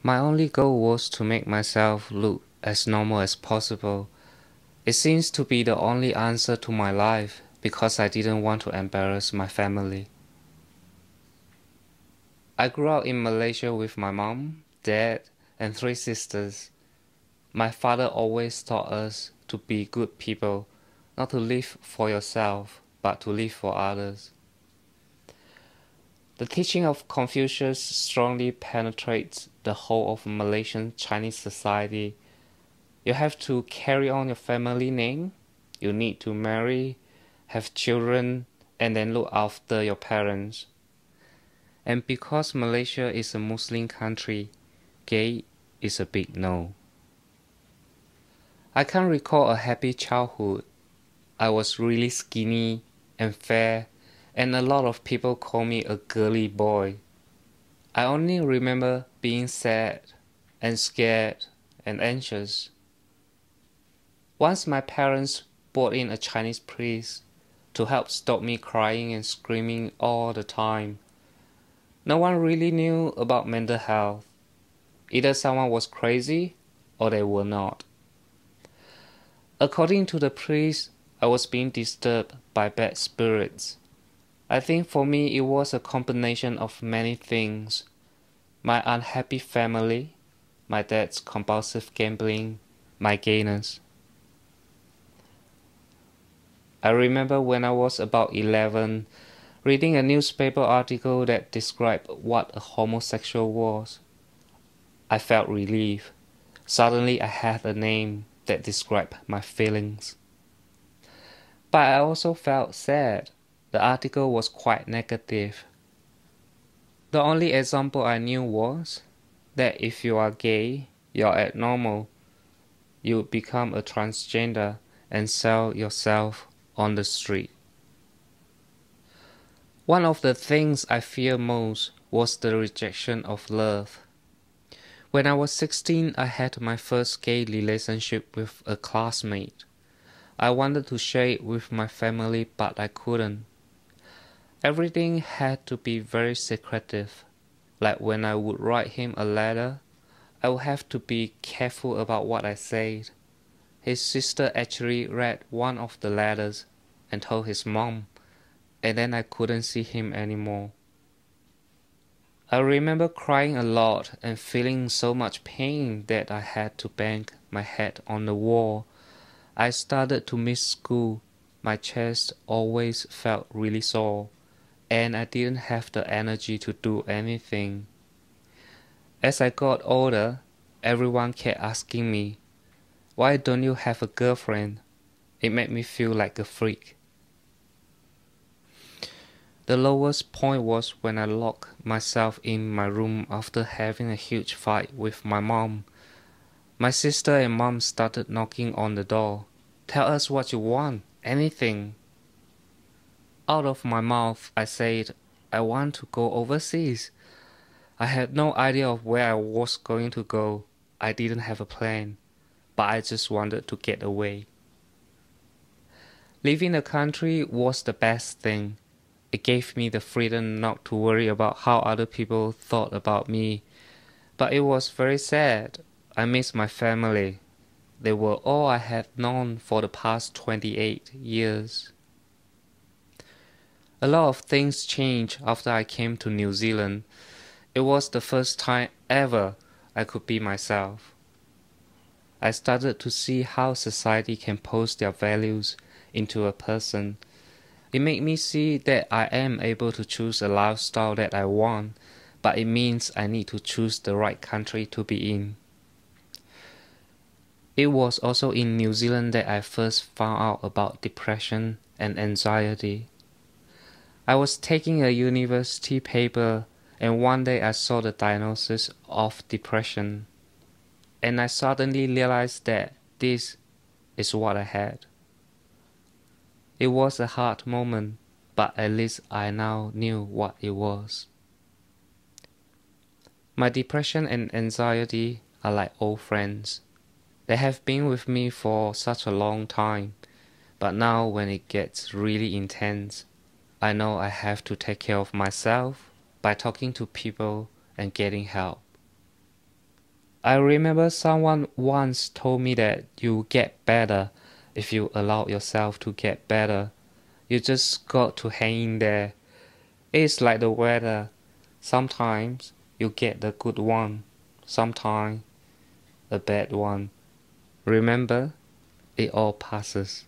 My only goal was to make myself look as normal as possible. It seems to be the only answer to my life because I didn't want to embarrass my family. I grew up in Malaysia with my mom, dad, and 3 sisters. My father always taught us to be good people, not to live for yourself, but to live for others. The teaching of Confucius strongly penetrates the whole of Malaysian Chinese society. You have to carry on your family name, you need to marry, have children, and then look after your parents. And because Malaysia is a Muslim country, gay is a big no. I can't recall a happy childhood. I was really skinny and fair, and a lot of people call me a girly boy. I only remember being sad and scared and anxious. Once my parents brought in a Chinese priest to help stop me crying and screaming all the time. No one really knew about mental health. Either someone was crazy or they were not. According to the priest, I was being disturbed by bad spirits. I think for me it was a combination of many things. My unhappy family, my dad's compulsive gambling, my gayness. I remember when I was about 11, reading a newspaper article that described what a homosexual was. I felt relief. Suddenly I had a name that described my feelings. But I also felt sad. The article was quite negative. The only example I knew was that if you are gay, you're abnormal. You become a transgender and sell yourself on the street. One of the things I feared most was the rejection of love. When I was 16, I had my first gay relationship with a classmate. I wanted to share it with my family, but I couldn't. Everything had to be very secretive. Like when I would write him a letter, I would have to be careful about what I said. His sister actually read one of the letters and told his mom, and then I couldn't see him anymore. I remember crying a lot and feeling so much pain that I had to bang my head on the wall. I started to miss school. My chest always felt really sore, and I didn't have the energy to do anything. As I got older, everyone kept asking me, "Why don't you have a girlfriend?" It made me feel like a freak. The lowest point was when I locked myself in my room after having a huge fight with my mom. My sister and mom started knocking on the door. "Tell us what you want, anything." Out of my mouth, I said, "I want to go overseas." I had no idea of where I was going to go. I didn't have a plan, but I just wanted to get away. Leaving the country was the best thing. It gave me the freedom not to worry about how other people thought about me. But it was very sad. I missed my family. They were all I had known for the past 28 years. A lot of things changed after I came to New Zealand. It was the first time ever I could be myself. I started to see how society can post their values into a person. It made me see that I am able to choose a lifestyle that I want, but it means I need to choose the right country to be in. It was also in New Zealand that I first found out about depression and anxiety. I was taking a university paper, and one day I saw the diagnosis of depression, and I suddenly realized that this is what I had. It was a hard moment, but at least I now knew what it was. My depression and anxiety are like old friends. They have been with me for such a long time, but now when it gets really intense, I know I have to take care of myself by talking to people and getting help. I remember someone once told me that you get better if you allow yourself to get better. You just got to hang in there. It's like the weather. Sometimes you get the good one, sometimes a bad one. Remember, it all passes.